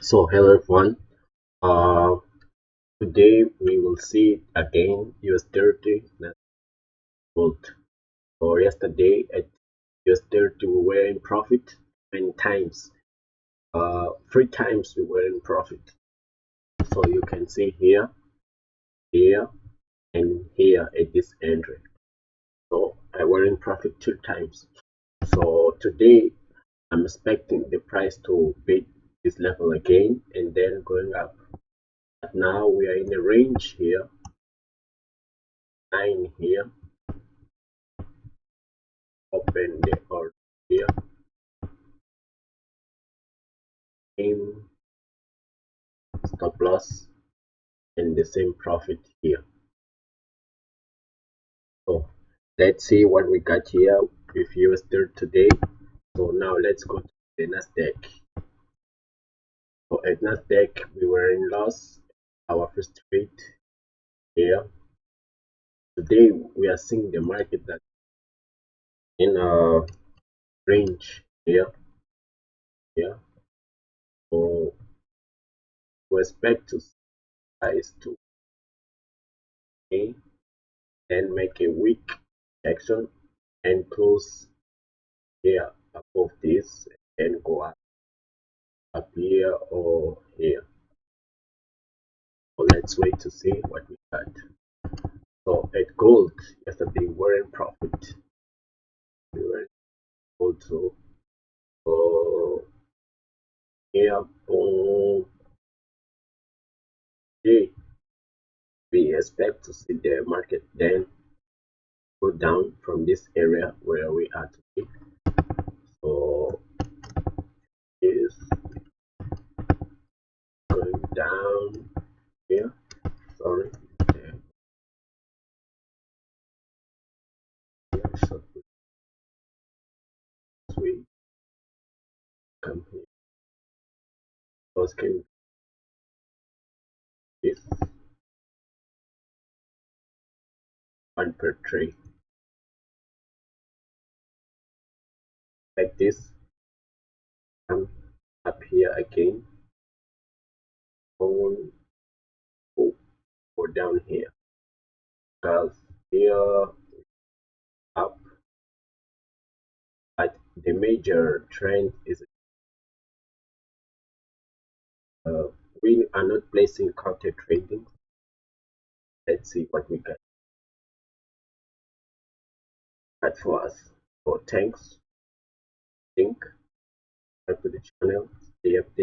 So hello everyone. Uh, Today we will see again US30 net gold. So yesterday at US30 we were in profit many times. Three times we were in profit. So you can see here, here, and here at this entry. So I were in profit two times. So today I'm expecting the price to beat this level again and then going up. But now we are in a range here, 9 here. Open the order here, aim, stop loss, and the same profit here. So let's see what we got here with US30 today. So now let's go to the Nasdaq. So at Nasdaq we were in loss. Our first trade here. Today we are seeing the market that in a range here. Here. So we expect to price to A and make a weak action and close here above this and go up here or here. So let's wait to see what we got. So at gold yesterday we were in profit. We were in gold too. So here boom. Okay, we expect to see the market then go down from this area where we are today. So is going down here. Sorry. So we come here. Those can this one per trade like this. Come up here again. On or down here because here up, but the major trend is uh, we are not placing counter trading. Let's see what we got for us. For thanks, think, back to the channel, CFD.